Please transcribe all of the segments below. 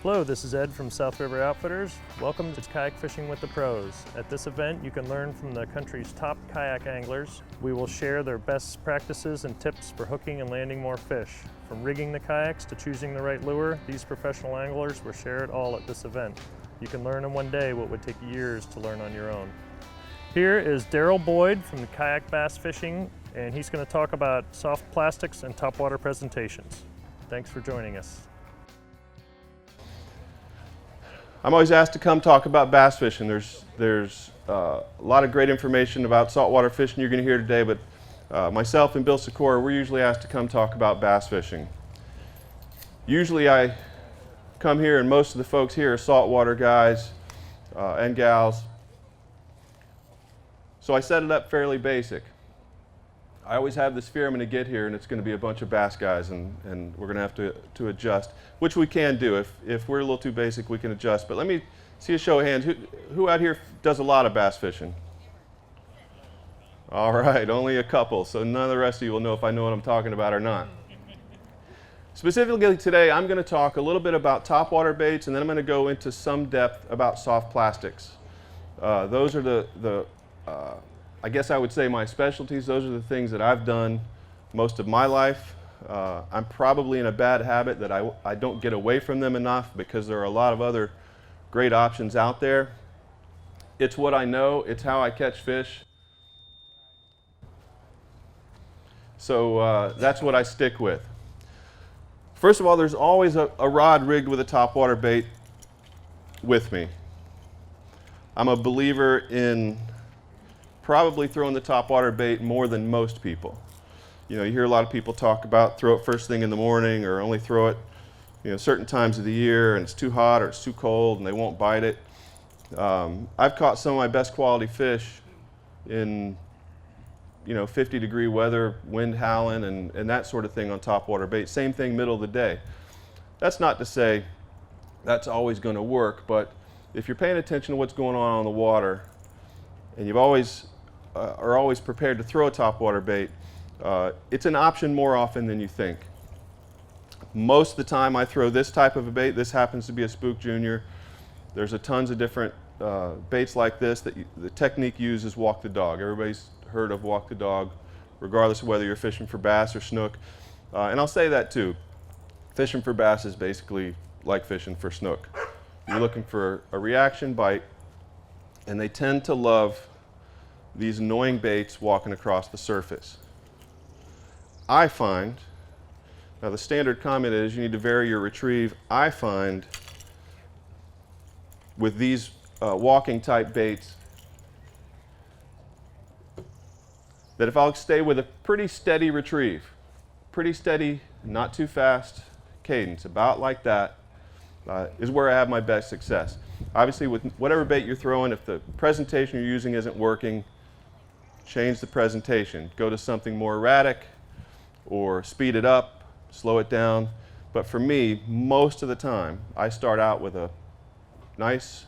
Hello, this is Ed from South River Outfitters. Welcome to Kayak Fishing with the Pros. At this event, you can learn from the country's top kayak anglers. We will share their best practices and tips for hooking and landing more fish. From rigging the kayaks to choosing the right lure, these professional anglers will share it all at this event. You can learn in one day what would take years to learn on your own. Here is Daryl Boyd from the Kayak Bass Fishing, and he's going to talk about soft plastics and topwater presentations. Thanks for joining us. I'm always asked to come talk about bass fishing. There's a lot of great information about saltwater fishing you're going to hear today, but myself and Bill Sikora, we're usually asked to come talk about bass fishing. Usually I come here and most of the folks here are saltwater guys and gals. So I set it up fairly basic. I always have this fear I'm going to get here and it's going to be a bunch of bass guys and we're going to have to adjust, which we can do. If we're a little too basic, we can adjust. But let me see a show of hands. Who out here does a lot of bass fishing? All right, only a couple. So none of the rest of you will know if I know what I'm talking about or not. Specifically today, I'm going to talk a little bit about topwater baits and then I'm going to go into some depth about soft plastics. Those are I guess I would say my specialties. Those are the things that I've done most of my life. I'm probably in a bad habit that I don't get away from them enough because there are a lot of other great options out there. It's what I know. It's how I catch fish. So that's what I stick with. First of all, there's always a rod rigged with a topwater bait with me. I'm a believer in probably throwing the topwater bait more than most people. You know, you hear a lot of people talk about throw it first thing in the morning or only throw it, certain times of the year and it's too hot or it's too cold and they won't bite it. I've caught some of my best quality fish in 50-degree weather, wind howling and that sort of thing on topwater bait. Same thing middle of the day. That's not to say that's always going to work, but if you're paying attention to what's going on the water and you've always are always prepared to throw a topwater bait, it's an option more often than you think. Most of the time I throw this type of a bait. This happens to be a Spook Junior. There's a tons of different baits like this that the technique used is walk the dog. Everybody's heard of walk the dog, regardless of whether you're fishing for bass or snook. And I'll say that too. Fishing for bass is basically like fishing for snook. You're looking for a reaction bite, and they tend to love these annoying baits walking across the surface. I find, now the standard comment is you need to vary your retrieve. I find with these walking type baits that if I'll stay with a pretty steady retrieve, pretty steady, not too fast cadence, about like that, is where I have my best success. Obviously with whatever bait you're throwing, if the presentation you're using isn't working, change the presentation. Go to something more erratic or speed it up, slow it down. But for me, most of the time, I start out with a nice,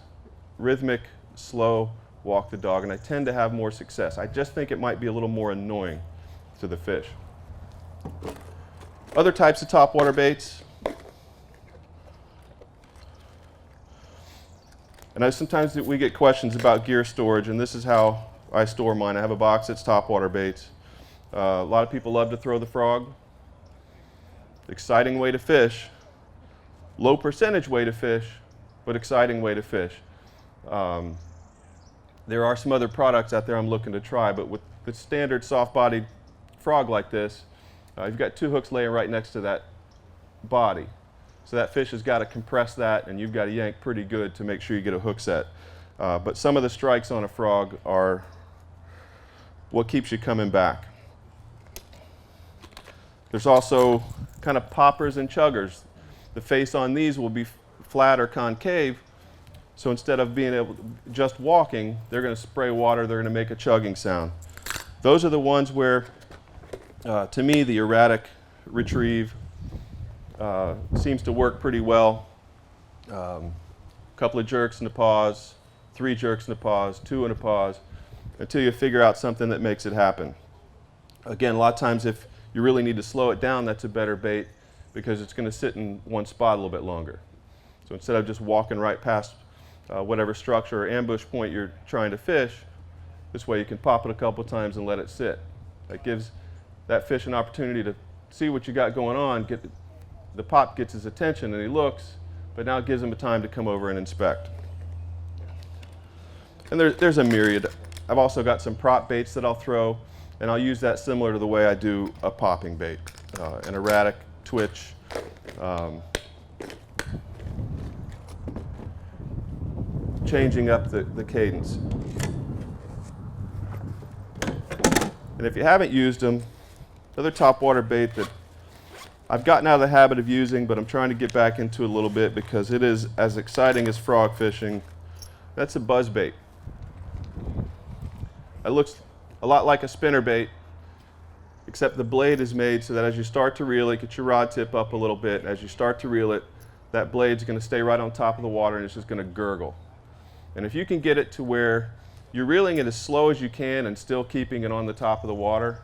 rhythmic, slow walk the dog, and I tend to have more success. I just think it might be a little more annoying to the fish. Other types of topwater baits. And sometimes we get questions about gear storage, and this is how I store mine. I have a box that's topwater baits. A lot of people love to throw the frog. Exciting way to fish. Low percentage way to fish, but exciting way to fish. There are some other products out there I'm looking to try, but with the standard soft-bodied frog like this, you've got two hooks laying right next to that body. So that fish has got to compress that, and you've got to yank pretty good to make sure you get a hook set. But some of the strikes on a frog are what keeps you coming back. There's also kind of poppers and chuggers. The face on these will be flat or concave, so instead of being able to just walking, they're going to spray water, they're going to make a chugging sound. Those are the ones where, to me, the erratic retrieve seems to work pretty well. Couple of jerks and a pause, 3 jerks and a pause, 2 and a pause, until you figure out something that makes it happen. Again, a lot of times if you really need to slow it down, that's a better bait because it's going to sit in one spot a little bit longer. So instead of just walking right past whatever structure or ambush point you're trying to fish, this way you can pop it a couple times and let it sit. That gives that fish an opportunity to see what you got going on. The pop gets his attention and he looks, but now it gives him a time to come over and inspect. And there's a myriad. I've also got some prop baits that I'll throw, and I'll use that similar to the way I do a popping bait, an erratic twitch. Changing up the cadence. And if you haven't used them, another topwater bait that I've gotten out of the habit of using, but I'm trying to get back into a little bit because it is as exciting as frog fishing, that's a buzz bait. It looks a lot like a spinner bait, except the blade is made so that as you start to reel it, get your rod tip up a little bit, and as you start to reel it, that blade's going to stay right on top of the water and it's just going to gurgle. And if you can get it to where you're reeling it as slow as you can and still keeping it on the top of the water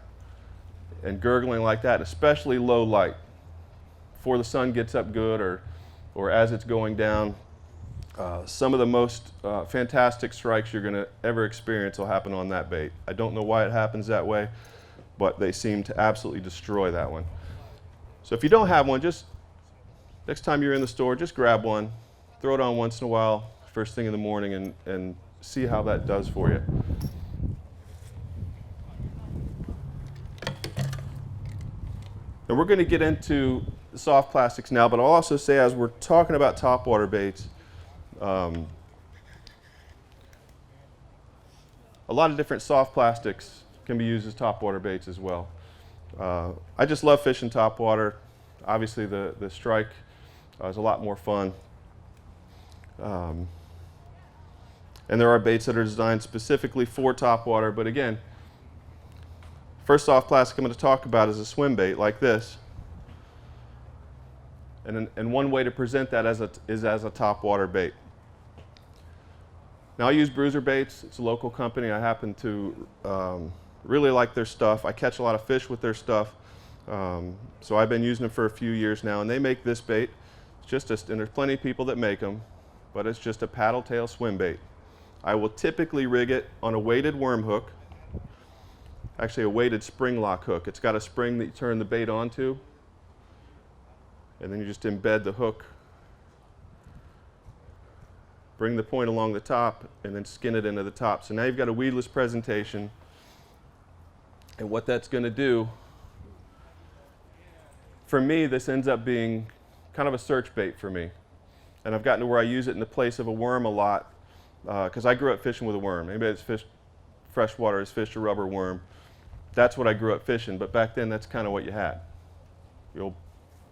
and gurgling like that, especially low light, before the sun gets up good or as it's going down, some of the most fantastic strikes you're going to ever experience will happen on that bait. I don't know why it happens that way, but they seem to absolutely destroy that one. So if you don't have one, just next time you're in the store, just grab one, throw it on once in a while, first thing in the morning, and see how that does for you. And we're going to get into soft plastics now, but I'll also say as we're talking about topwater baits, a lot of different soft plastics can be used as topwater baits as well. I just love fishing topwater. Obviously the strike is a lot more fun. And there are baits that are designed specifically for topwater, but again, first soft plastic I'm going to talk about is a swim bait like this. And one way to present that is as a topwater bait. Now I use Bruiser Baits. It's a local company. I happen to really like their stuff. I catch a lot of fish with their stuff. So I've been using them for a few years now, and they make this bait. And there's plenty of people that make them, but it's just a paddle tail swim bait. I will typically rig it on a weighted worm hook, actually a weighted spring lock hook. It's got a spring that you turn the bait onto, and then you just embed the hook, bring the point along the top, and then skin it into the top. So now you've got a weedless presentation, and what that's going to do, for me, this ends up being kind of a search bait for me. And I've gotten to where I use it in the place of a worm a lot, because I grew up fishing with a worm. Anybody that's fished freshwater has fished a rubber worm. That's what I grew up fishing, but back then that's kind of what you had, the old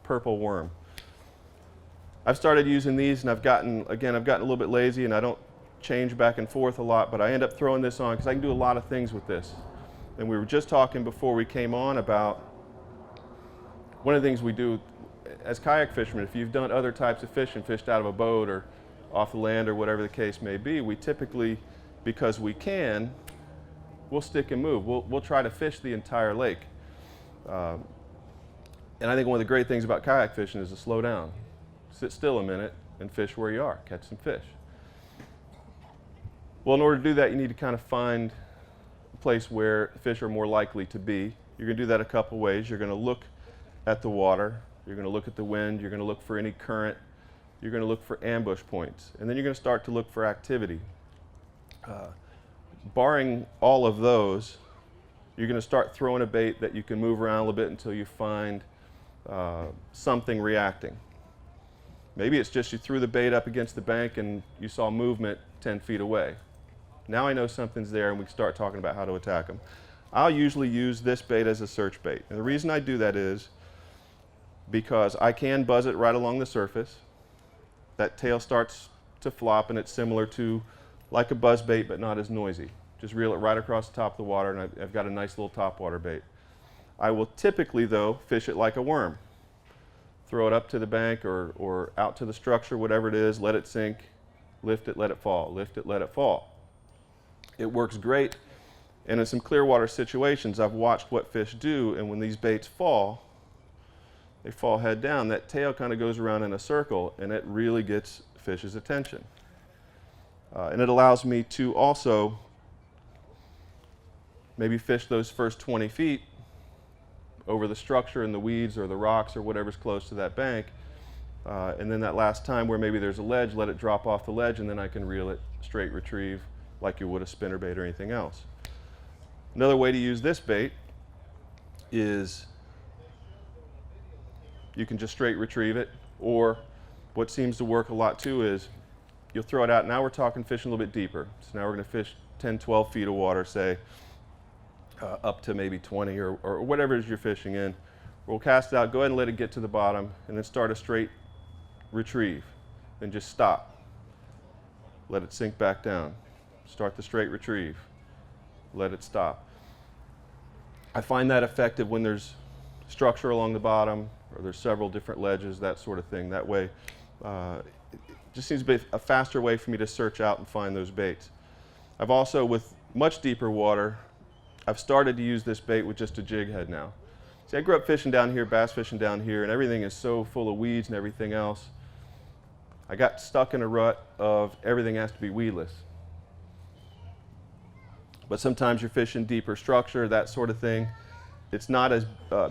purple worm. I've started using these, and I've gotten a little bit lazy, and I don't change back and forth a lot, but I end up throwing this on because I can do a lot of things with this. And we were just talking before we came on about one of the things we do as kayak fishermen. If you've done other types of fishing, fished out of a boat or off the land or whatever the case may be, we typically, because we can, we'll stick and move. We'll try to fish the entire lake. And I think one of the great things about kayak fishing is to slow down. Sit still a minute and fish where you are, catch some fish. Well, in order to do that, you need to kind of find a place where fish are more likely to be. You're going to do that a couple ways. You're going to look at the water, you're going to look at the wind, you're going to look for any current, you're going to look for ambush points, and then you're going to start to look for activity. Barring all of those, you're going to start throwing a bait that you can move around a little bit until you find something reacting. Maybe it's just you threw the bait up against the bank and you saw movement 10 feet away. Now I know something's there, and we can start talking about how to attack them. I'll usually use this bait as a search bait. And the reason I do that is because I can buzz it right along the surface. That tail starts to flop, and it's similar to like a buzz bait, but not as noisy. Just reel it right across the top of the water, and I've got a nice little topwater bait. I will typically, though, fish it like a worm. Throw it up to the bank or out to the structure, whatever it is, let it sink, lift it, let it fall, lift it, let it fall. It works great, and in some clear water situations, I've watched what fish do, and when these baits fall, they fall head down, that tail kind of goes around in a circle, and it really gets fish's attention. And it allows me to also maybe fish those first 20 feet over the structure and the weeds or the rocks or whatever's close to that bank. And then that last time where maybe there's a ledge, let it drop off the ledge, and then I can reel it straight retrieve like you would a spinnerbait or anything else. Another way to use this bait is you can just straight retrieve it, or what seems to work a lot too is you'll throw it out. Now we're talking fishing a little bit deeper. So now we're going to fish 10, 12 feet of water, say, up to maybe 20 or whatever it is you're fishing in. We'll cast it out, go ahead and let it get to the bottom, and then start a straight retrieve. Then just stop. Let it sink back down. Start the straight retrieve. Let it stop. I find that effective when there's structure along the bottom or there's several different ledges, that sort of thing. That way, it just seems to be a faster way for me to search out and find those baits. I've also, with much deeper water, I've started to use this bait with just a jig head now. See, I grew up fishing down here, bass fishing down here, and everything is so full of weeds and everything else. I got stuck in a rut of everything has to be weedless. But sometimes you're fishing deeper structure, that sort of thing. It's not as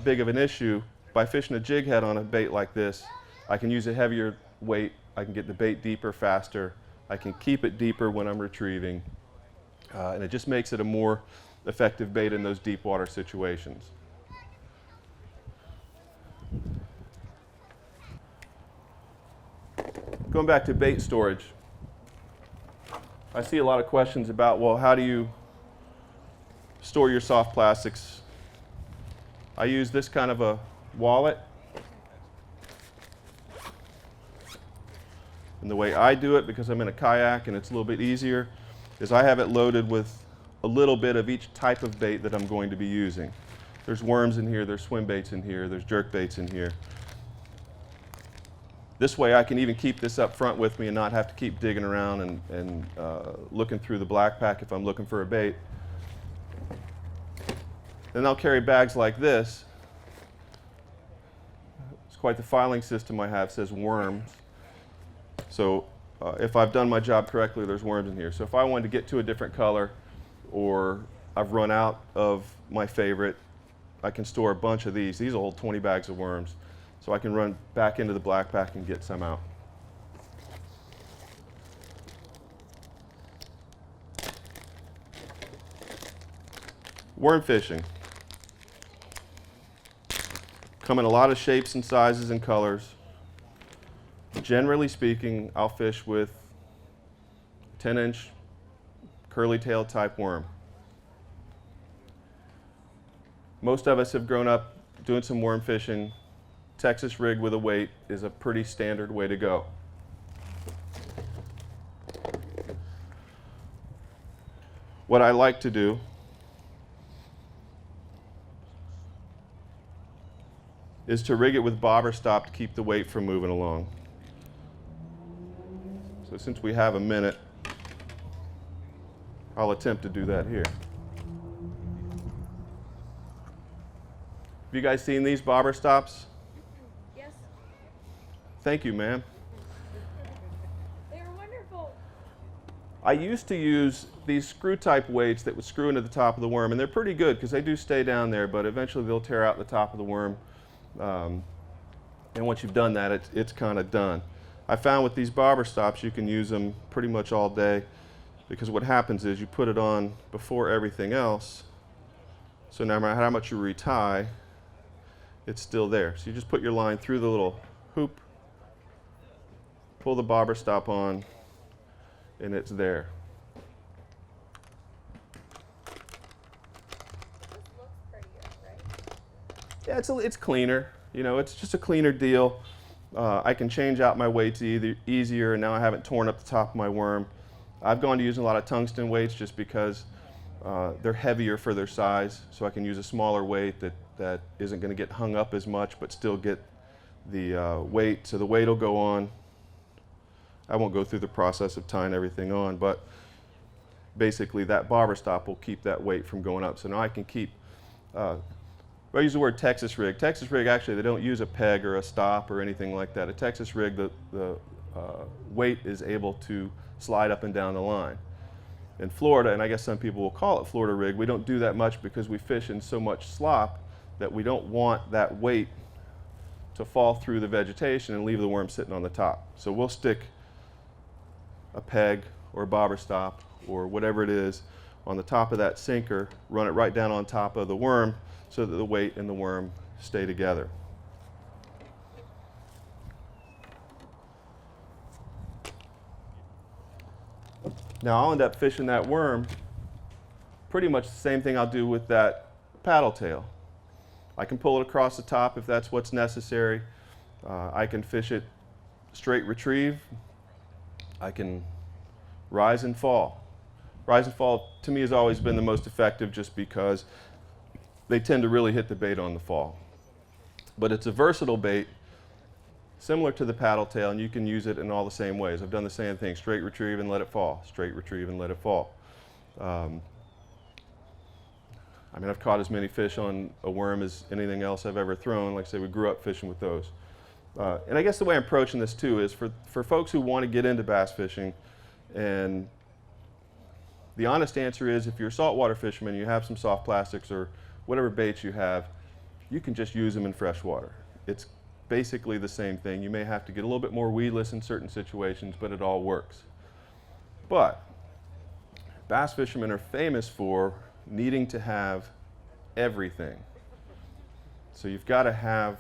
big of an issue. By fishing a jig head on a bait like this, I can use a heavier weight, I can get the bait deeper faster, I can keep it deeper when I'm retrieving, and it just makes it a more effective bait in those deep water situations. Going back to bait storage, I see a lot of questions about, well, how do you store your soft plastics? I use this kind of a wallet. And the way I do it, because I'm in a kayak and it's a little bit easier, is I have it loaded with a little bit of each type of bait that I'm going to be using. There's worms in here, there's swim baits in here, there's jerk baits in here. This way I can even keep this up front with me and not have to keep digging around and looking through the black pack if I'm looking for a bait. Then I'll carry bags like this. It's quite the filing system I have. It says worms. So if I've done my job correctly, there's worms in here. So if I wanted to get to a different color, or I've run out of my favorite, I can store a bunch of these. These will hold 20 bags of worms. So I can run back into the black pack and get some out. Worm fishing. Come in a lot of shapes and sizes and colors. Generally speaking, I'll fish with 10-inch curly tail type worm. Most of us have grown up doing some worm fishing. Texas rig with a weight is a pretty standard way to go. What I like to do is to rig it with bobber stop to keep the weight from moving along. So since we have a minute, I'll attempt to do that here. Have you guys seen these bobber stops? Yes. Thank you, ma'am. They are wonderful. I used to use these screw type weights that would screw into the top of the worm, and they're pretty good because they do stay down there, but eventually they'll tear out the top of the worm. And once you've done that, it's kind of done. I found with these bobber stops, you can use them pretty much all day, because what happens is you put it on before everything else, so no matter how much you retie, it's still there. So you just put your line through the little hoop, pull the bobber stop on, and it's there. This looks prettier, right? Yeah, it's cleaner. You know, it's just a cleaner deal. I can change out my weights easier, and now I haven't torn up the top of my worm. I've gone to using a lot of tungsten weights just because they're heavier for their size, so I can use a smaller weight that isn't going to get hung up as much, but still get the weight. So the weight will go on. I won't go through the process of tying everything on, but basically that bobber stop will keep that weight from going up. So now I can keep, I use the word Texas rig. Texas rig, actually, they don't use a peg or a stop or anything like that. A Texas rig, the weight is able to slide up and down the line. In Florida, and I guess some people will call it Florida rig, we don't do that much because we fish in so much slop that we don't want that weight to fall through the vegetation and leave the worm sitting on the top. So we'll stick a peg or a bobber stop or whatever it is on the top of that sinker, run it right down on top of the worm so that the weight and the worm stay together. Now I'll end up fishing that worm pretty much the same thing I'll do with that paddle tail. I can pull it across the top if that's what's necessary. I can fish it straight retrieve. I can rise and fall. Rise and fall to me has always been the most effective just because they tend to really hit the bait on the fall. But it's a versatile bait, similar to the paddle tail, and you can use it in all the same ways. I've done the same thing, straight retrieve and let it fall, straight retrieve and let it fall. I mean, I've caught as many fish on a worm as anything else I've ever thrown. Like I say, we grew up fishing with those. And I guess the way I'm approaching this too is for folks who want to get into bass fishing, and the honest answer is if you're a saltwater fisherman, you have some soft plastics or whatever baits you have, you can just use them in freshwater. It's basically the same thing. You may have to get a little bit more weedless in certain situations, but it all works. But bass fishermen are famous for needing to have everything. So you've got to have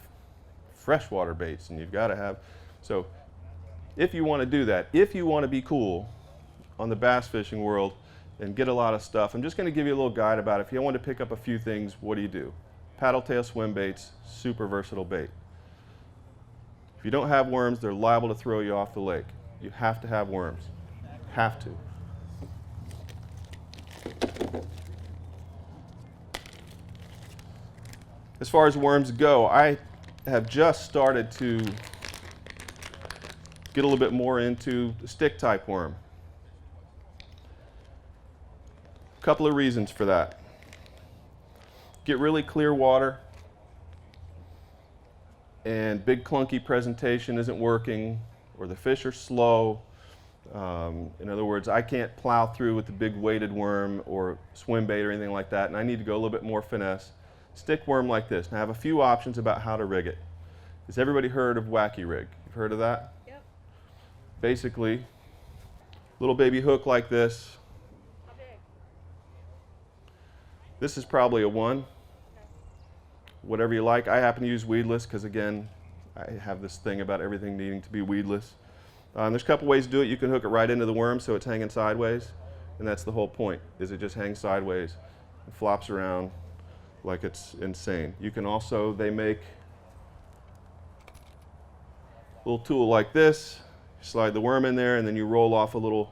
freshwater baits, and you've got to have, so if you want to do that, if you want to be cool on the bass fishing world and get a lot of stuff, I'm just going to give you a little guide about it. If you want to pick up a few things, what do? Paddle tail swim baits, super versatile bait. If you don't have worms, they're liable to throw you off the lake. You have to have worms. Have to. As far as worms go, I have just started to get a little bit more into the stick type worm. A couple of reasons for that. Get really clear water and big clunky presentation isn't working, or the fish are slow. In other words, I can't plow through with the big weighted worm or swim bait or anything like that, and I need to go a little bit more finesse. Stick worm like this. Now I have a few options about how to rig it. Has everybody heard of wacky rig? You've heard of that? Yep. Basically, little baby hook like this. How big? This is probably a 1. Okay. Whatever you like. I happen to use weedless because, again, I have this thing about everything needing to be weedless. There's a couple ways to do it. You can hook it right into the worm so it's hanging sideways, and that's the whole point, is it just hangs sideways and flops around like it's insane. You can also, they make a little tool like this. You slide the worm in there, and then you roll off a little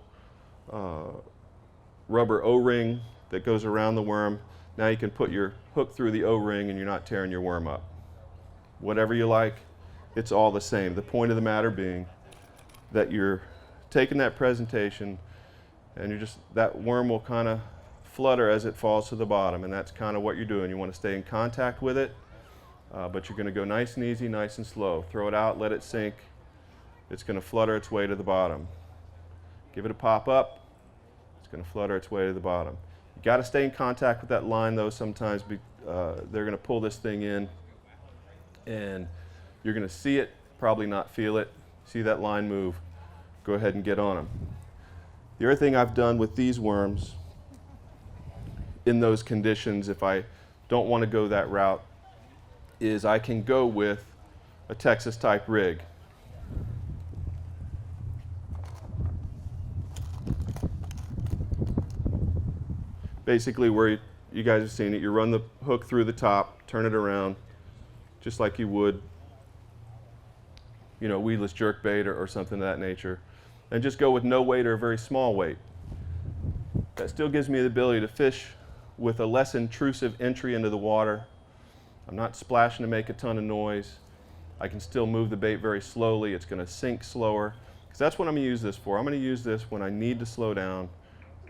rubber O-ring that goes around the worm. Now you can put your hook through the O-ring and you're not tearing your worm up. Whatever you like, it's all the same. The point of the matter being that you're taking that presentation and you're just, that worm will kind of flutter as it falls to the bottom, and that's kind of what you're doing. You want to stay in contact with it, but you're going to go nice and easy, nice and slow. Throw it out, let it sink. It's going to flutter its way to the bottom. Give it a pop up. It's going to flutter its way to the bottom. You got to stay in contact with that line, though. Sometimes they're going to pull this thing in, and you're going to see it, probably not feel it. See that line move. Go ahead and get on them. The other thing I've done with these worms in those conditions, if I don't want to go that route, is I can go with a Texas type rig. Basically, where you guys have seen it, you run the hook through the top, turn it around, just like you would, you know, weedless jerkbait or something of that nature, and just go with no weight or a very small weight. That still gives me the ability to fish with a less intrusive entry into the water. I'm not splashing to make a ton of noise. I can still move the bait very slowly. It's going to sink slower, because that's what I'm going to use this for. I'm going to use this when I need to slow down,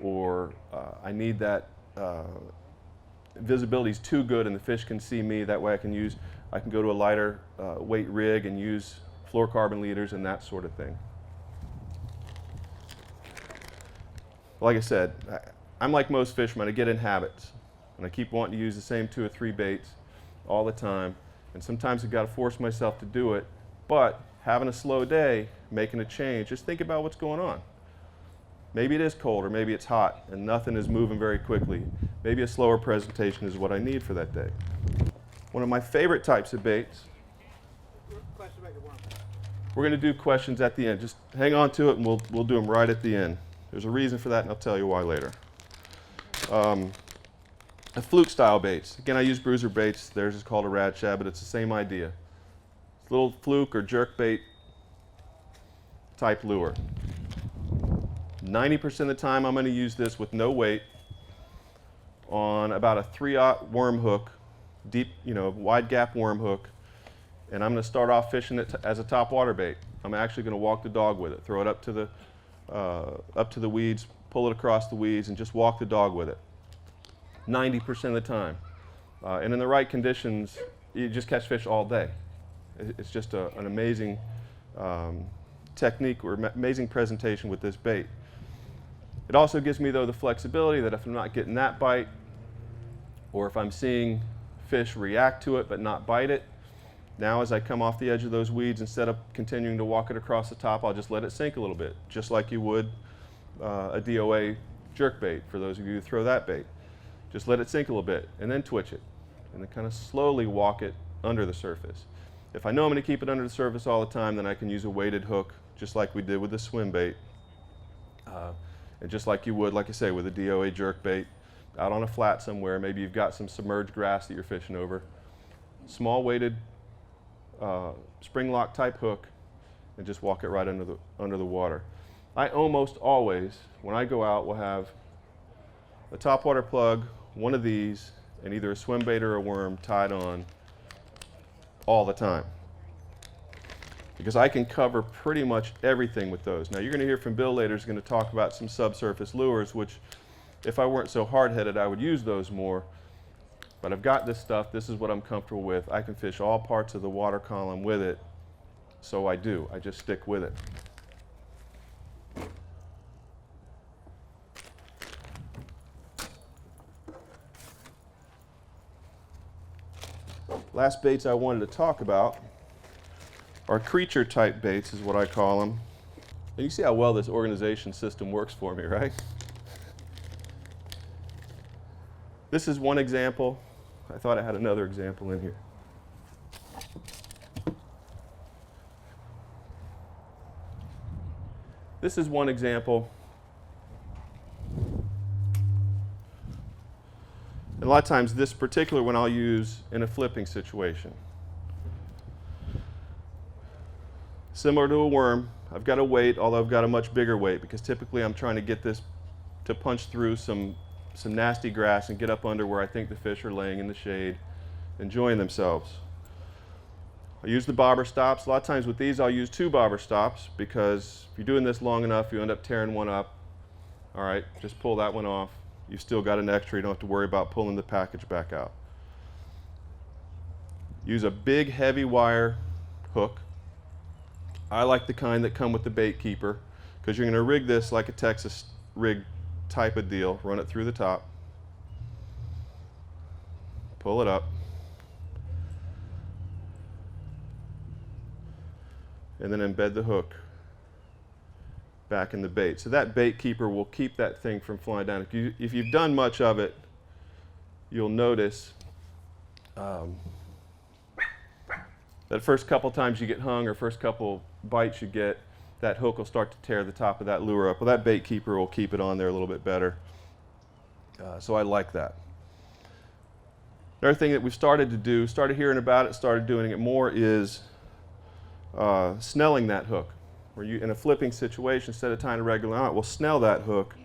or I need that visibility is too good and the fish can see me. That way I can go to a lighter weight rig and use fluorocarbon leaders and that sort of thing. Like I said, I'm like most fishermen. I get in habits and I keep wanting to use the same 2 or 3 baits all the time. And sometimes I've got to force myself to do it. But having a slow day, making a change, just think about what's going on. Maybe it is cold or maybe it's hot and nothing is moving very quickly. Maybe a slower presentation is what I need for that day. One of my favorite types of baits. We're going to do questions at the end. Just hang on to it and we'll do them right at the end. There's a reason for that and I'll tell you why later. A fluke style baits. Again, I use bruiser baits. Theirs is called a rad shad, but it's the same idea. It's a little fluke or jerk bait type lure. 90% of the time I'm going to use this with no weight on about a 3/0 worm hook, deep, wide gap worm hook, and I'm going to start off fishing it as a top water bait. I'm actually going to walk the dog with it, throw it up to the weeds, pull it across the weeds, and just walk the dog with it. 90% of the time. And in the right conditions, you just catch fish all day. It's just an amazing technique or amazing presentation with this bait. It also gives me, though, the flexibility that if I'm not getting that bite, or if I'm seeing fish react to it but not bite it, now as I come off the edge of those weeds, instead of continuing to walk it across the top, I'll just let it sink a little bit, just like you would a DOA jerk bait, for those of you who throw that bait. Just let it sink a little bit, and then twitch it, and then kind of slowly walk it under the surface. If I know I'm going to keep it under the surface all the time, then I can use a weighted hook, just like we did with the swim bait. And just like you would, like I say, with a DOA jerk bait, out on a flat somewhere, maybe you've got some submerged grass that you're fishing over. Small weighted spring lock type hook, and just walk it right under the water. I almost always, when I go out, will have a topwater plug, one of these, and either a swim bait or a worm tied on all the time. Because I can cover pretty much everything with those. Now you're going to hear from Bill later, who's going to talk about some subsurface lures, which if I weren't so hard-headed, I would use those more. But I've got this stuff, this is what I'm comfortable with. I can fish all parts of the water column with it, so I do. I just stick with it. Last baits I wanted to talk about are creature type baits, is what I call them. And you see how well this organization system works for me, right? This is one example. I thought I had another example in here. This is one example. And a lot of times this particular one I'll use in a flipping situation. Similar to a worm, I've got a weight, although I've got a much bigger weight, because typically I'm trying to get this to punch through some nasty grass and get up under where I think the fish are laying in the shade, enjoying themselves. I use the bobber stops. A lot of times with these I'll use 2 bobber stops, because if you're doing this long enough you end up tearing one up. All right, just pull that one off. You've still got an extra, you don't have to worry about pulling the package back out. Use a big heavy wire hook. I like the kind that come with the bait keeper, because you're going to rig this like a Texas rig type of deal. Run it through the top, pull it up, and then embed the hook back in the bait. So that bait keeper will keep that thing from flying down. If you've done much of it, you'll notice that first couple times you get hung, or first couple bites you get, that hook will start to tear the top of that lure up. Well, that bait keeper will keep it on there a little bit better. So I like that. Another thing that we've started to do, started hearing about it, started doing it more, is snelling that hook. Where you, in a flipping situation, instead of tying a regular knot, we'll snell that hook.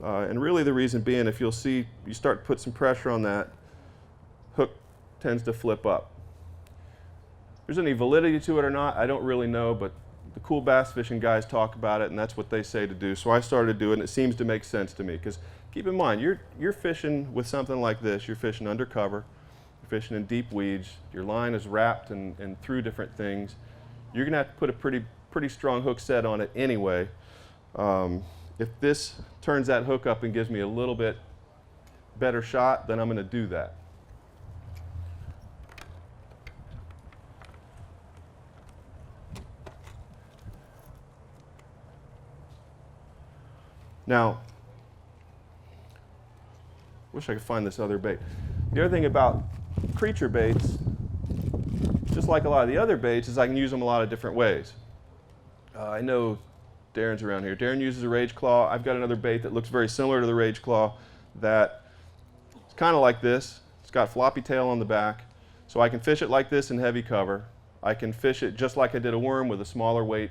And really the reason being, if you'll see, you start to put some pressure on that, hook tends to flip up. If there's any validity to it or not, I don't really know, but the cool bass fishing guys talk about it, and that's what they say to do. So I started to do it, and it seems to make sense to me. Because keep in mind, you're fishing with something like this. You're fishing undercover. You're fishing in deep weeds. Your line is wrapped and through different things. You're going to have to put a pretty strong hook set on it anyway. If this turns that hook up and gives me a little bit better shot, then I'm going to do that. Now, wish I could find this other bait. The other thing about creature baits, just like a lot of the other baits, is I can use them a lot of different ways. I know Darren's around here. Darren uses a rage claw. I've got another bait that looks very similar to the rage claw that it's kind of like this. It's got floppy tail on the back. So I can fish it like this in heavy cover. I can fish it just like I did a worm with a smaller weight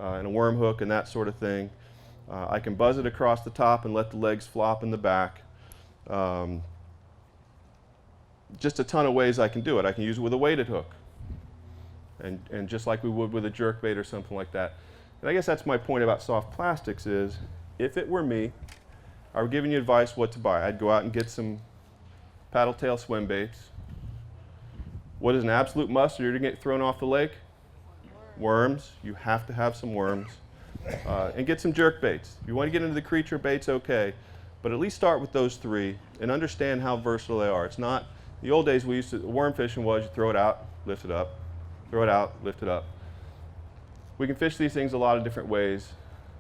and a worm hook and that sort of thing. I can buzz it across the top and let the legs flop in the back. Just a ton of ways I can do it. I can use it with a weighted hook. And just like we would with a jerk bait or something like that. And I guess that's my point about soft plastics is, if it were me, I were giving you advice what to buy. I'd go out and get some paddle tail swim baits. What is an absolute must or you're going to get thrown off the lake? Worms. You have to have some worms. And get some jerk baits. If you want to get into the creature baits, okay. But at least start with those three and understand how versatile they are. It's not, the old days we used to, worm fishing was you throw it out, lift it up, throw it out, lift it up. We can fish these things a lot of different ways.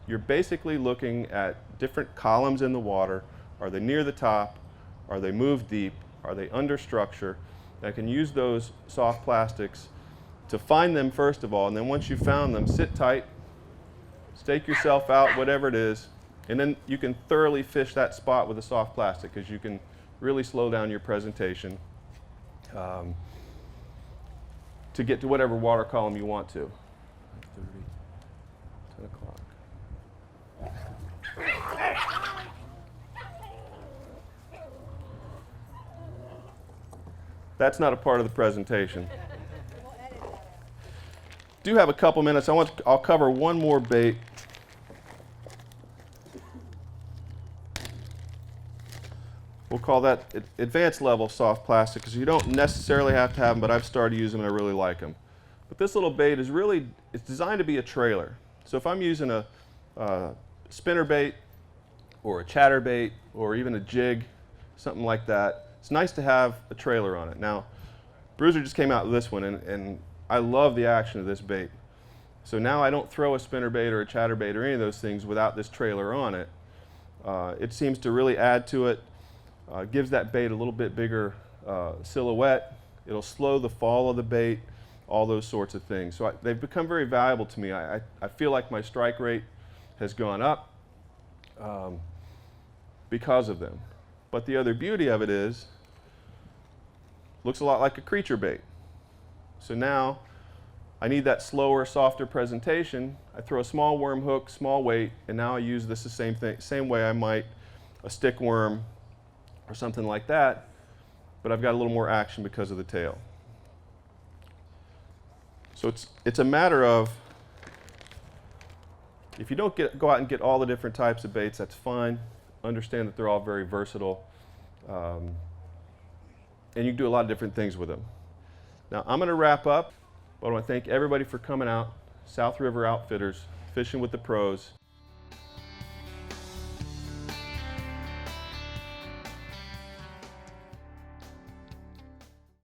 You're basically looking at different columns in the water. Are they near the top? Are they moved deep? Are they under structure? I can use those soft plastics to find them first of all, and then once you've found them, sit tight, stake yourself out, whatever it is, and then you can thoroughly fish that spot with a soft plastic because you can really slow down your presentation to get to whatever water column you want to. 10 o'clock. That's not a part of the presentation. Do have a couple minutes. I'll cover one more bait. We'll call that advanced level soft plastic because you don't necessarily have to have them, but I've started using them and I really like them. But this little bait is really, it's designed to be a trailer. So if I'm using a spinner bait or a chatter bait or even a jig, something like that, it's nice to have a trailer on it. Now, Bruiser just came out with this one, and I love the action of this bait. So now I don't throw a spinner bait or a chatter bait or any of those things without this trailer on it. It seems to really add to it, gives that bait a little bit bigger silhouette. It'll slow the fall of the bait, all those sorts of things. So they've become very valuable to me. I feel like my strike rate has gone up because of them. But the other beauty of it is, looks a lot like a creature bait. So now I need that slower, softer presentation. I throw a small worm hook, small weight, and now I use this the same way I might a stick worm or something like that, but I've got a little more action because of the tail. So it's a matter of, if you don't go out and get all the different types of baits, that's fine. Understand that they're all very versatile. And you can do a lot of different things with them. Now I'm going to wrap up, but I want to thank everybody for coming out. South River Outfitters, fishing with the pros.